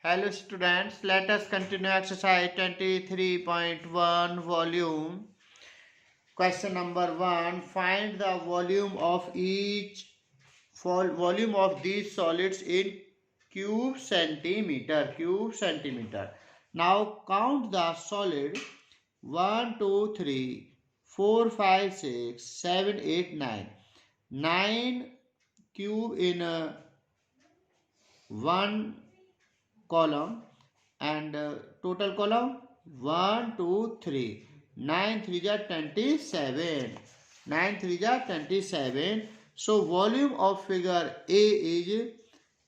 Hello students, let us continue exercise 23.1 volume. Question number 1. Find the volume of volume of these solids in cube centimeter. Now count the solid 1, 2, 3, 4, 5, 6, 7, 8, 9. 9 cube in one column and total column 1 2 3 9 3 ja 27 9 3 ja 27. So volume of figure A is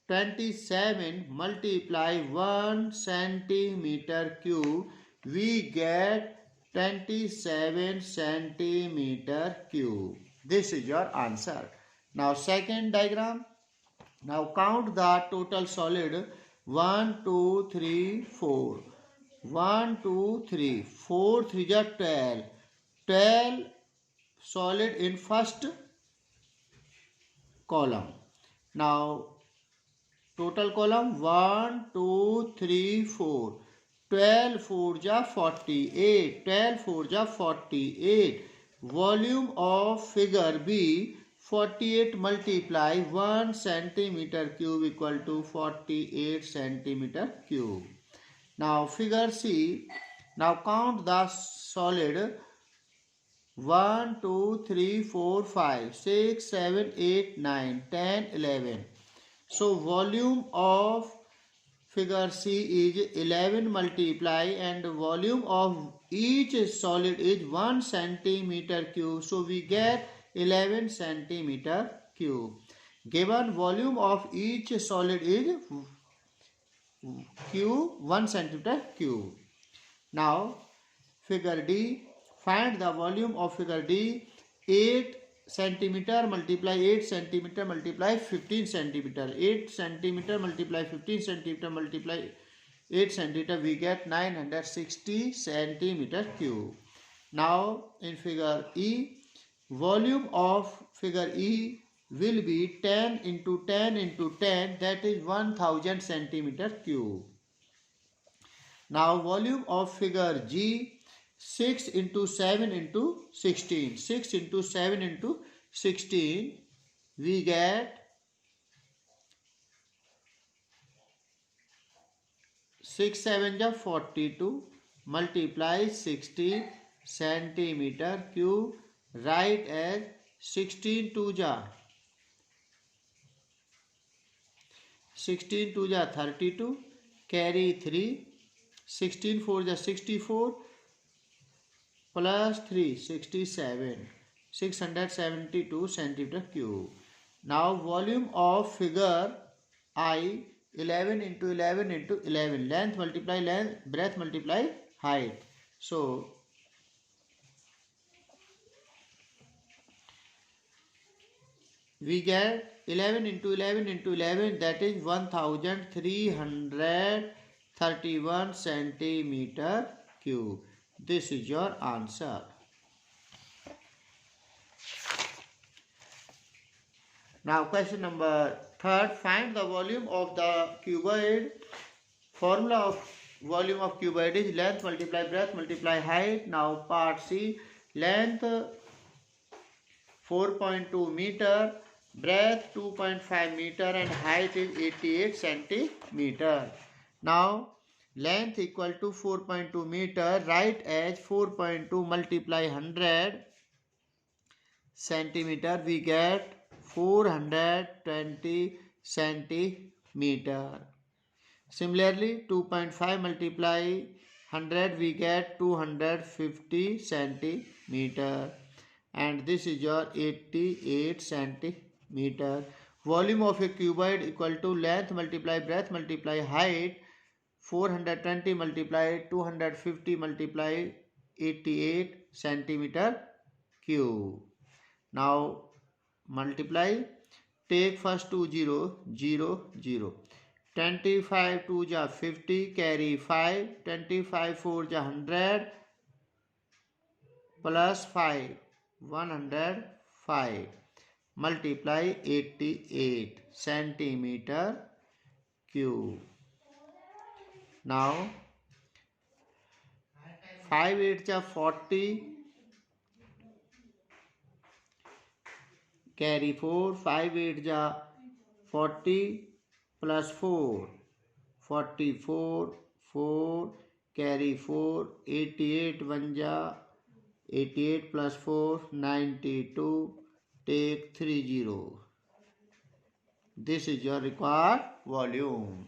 27 multiply 1 centimeter cube, we get 27 centimeter cube. This is your answer. Now second diagram. Now count the total solid 1, 2, 3, 4. 1, 2, 3. 4, 3 are 12. 12 solid in first column. Now total column 1, 2, 3, 4. 12 4 ja 48. 12 4 ja 48. Volume of figure B 48 multiply 1 centimeter cube equal to 48 centimeter cube. Now figure C. Now count the solid 1, 2, 3, 4, 5, 6, 7, 8, 9, 10, 11. So volume of figure C is 11 multiply and volume of each solid is 1 centimeter cube. So we get 11 centimeter cube. Given volume of each solid is cube 1 centimeter cube. Now figure D. Find the volume of figure D. 8 centimeter multiply 8 centimeter multiply 15 centimeter. 8 centimeter multiply 15 centimeter multiply 8 centimeter, we get 960 centimeter cube. Now in figure E, volume of figure E will be 10 into 10 into 10, that is 1000 centimeter cube. Now volume of figure G, 6 into 7 into 16. 6 into 7 into 16, we get 6 7 ja 42 multiply 60 centimeter cube. Write as 16 2 ja 32, carry 3, 16 4 ja 64 plus 3 67, 672 centimeter cube. Now volume of figure I, 11 into 11 into 11, length multiply length, breadth multiply height. So we get 11 into 11 into 11, that is 1331 centimeter cube. This is your answer. Now question number 3. Find the volume of the cuboid. Formula of volume of cuboid is length multiply breadth multiply height. Now part C. Length 4.2 meter, breadth 2.5 meter and height is 88 centimeter. Now length equal to 4.2 meter, write as 4.2 multiply 100 centimeter, we get 420 centimeter. Similarly 2.5 multiply 100, we get 250 centimeter. And this is your 88 centimeter. Volume of a cuboid equal to length multiply breadth multiply height, 420 multiply 250 multiply 88 centimeter cube. Now multiply, take first 2 0 0 0. 25 2 ja 50, carry 5, 25 4 ja 100 plus 5 105 multiply 88 centimeter cube. Now 5 8 are 40, carry 4, 5 8 are 40 plus 4, 44, 4, carry 4, 88 1 ja 88 plus 4, 92, take 30. This is your required volume.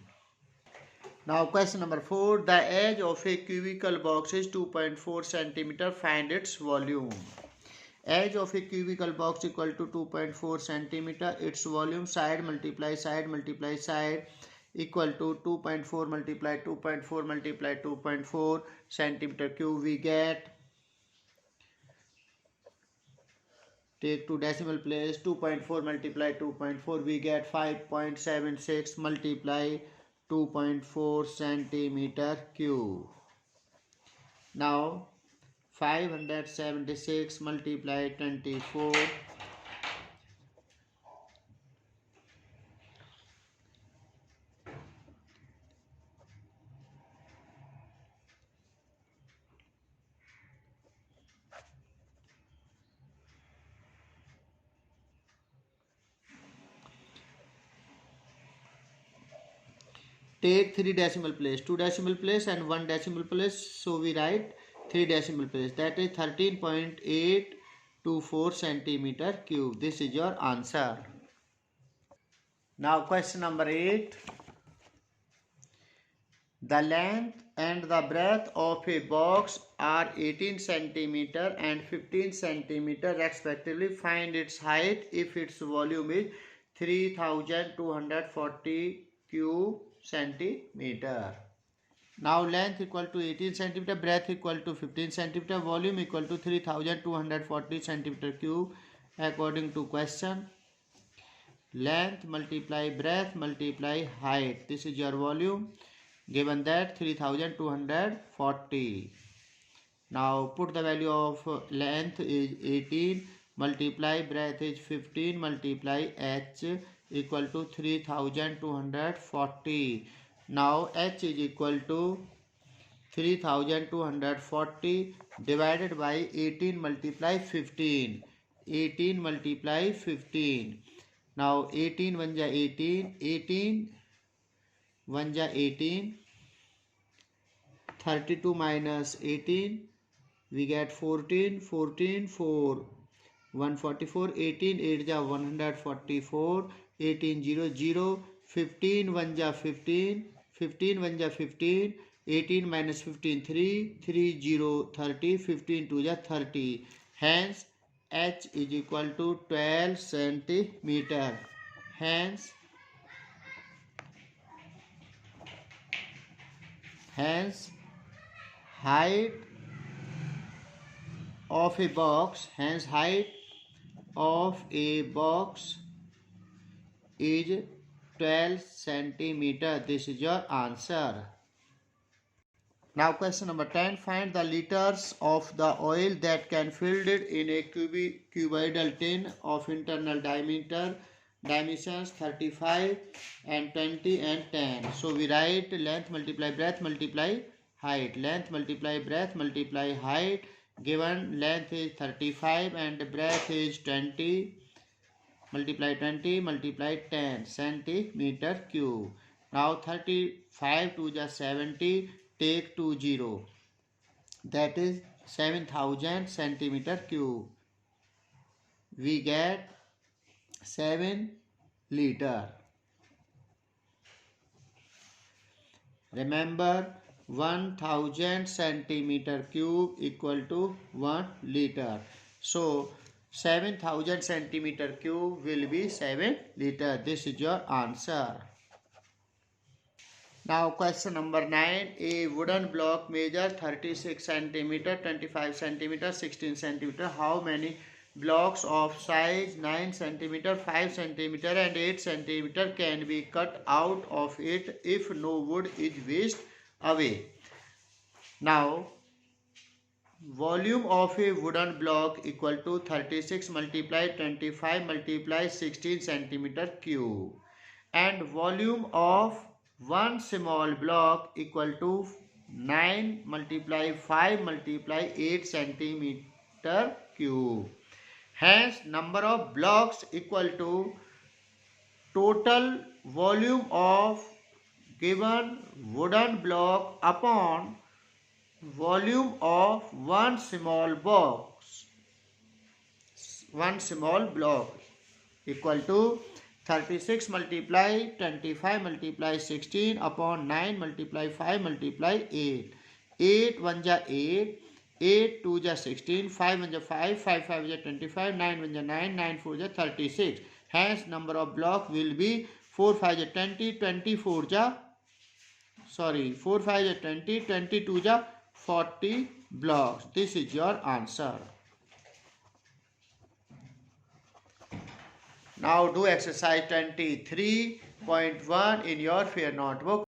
Now question number 4. The edge of a cubical box is 2.4 centimeter. Find its volume. Edge of a cubical box equal to 2.4 centimeter. Its volume side multiply side equal to 2.4 multiply 2.4 multiply 2.4 centimeter cube. We get, take to decimal place, 2.4 multiply 2.4, we get 5.76 multiply 2.4 centimeter cube. Now 576 multiply 24, take 3 decimal place, 2 decimal place and 1 decimal place, so we write 3 decimal place, that is 13.824 centimeter cube. This is your answer. Now question number 8. The length and the breadth of a box are 18 centimeter and 15 centimeter respectively. Find its height if its volume is 3240 cube centimeter. Now length equal to 18 centimeter, breadth equal to 15 centimeter, volume equal to 3240 centimeter cube according to question. Length multiply breadth multiply height. This is your volume. Given that 3240. Now put the value of length is 18 multiply breadth is 15 multiply h equal to 3240. Now h is equal to 3240 divided by 18 multiply 15. 18 multiply 15. Now 18 1 ja 18, 18 1 ja 18, 32 minus 18, we get 14, 14, 4, 144, 18, 8 ja 144, 18, 0, 0, 15, 1 ja 15, 15, 1 ja 15, 18 minus 15, 3, 3, 0, 30, 15, 2 ja 30. Hence, h is equal to 12 centimeter. Hence, height of a box, height of a box is 12 centimeter. This is your answer. Now question number 10. Find the liters of the oil that can filled in a cuboidal tin of internal dimensions 35 and 20 and 10. So we write length multiply breadth multiply height. Length multiply breadth multiply height. Given length is 35 and breadth is 20. Multiply 20 multiply 10 centimeter cube. Now 35 to the 70, take 20. That is 7000 centimeter cube. We get 7 liter. Remember, 1000 centimeter cube equal to 1 liter. So 7000 centimeter cube will be 7 liter. This is your answer. Now question number 9. A wooden block measure 36 centimeter, 25 centimeter, 16 centimeter. How many blocks of size 9 centimeter, 5 centimeter and 8 centimeter can be cut out of it if no wood is waste away? Now volume of a wooden block equal to 36 multiply 25 multiply 16 centimeter cube, and volume of one small block equal to 9 multiply 5 multiply 8 centimeter cube. Hence, number of blocks equal to total volume of given wooden block upon volume of one small box. One small block equal to 36 multiply 25 multiply 16 upon 9 multiply 5 multiply 8. 8 1 ja 8, 8 2 ja 16, 5 1 ja 5, 5 5 ja 25, 9 1 ja 9, 9 4 ja 36. Hence number of block will be 4 5 ja 20, 24 ja 4 5 ja 20, 22 ja 40 blocks. This is your answer. Now do exercise 23.1 in your fair notebook.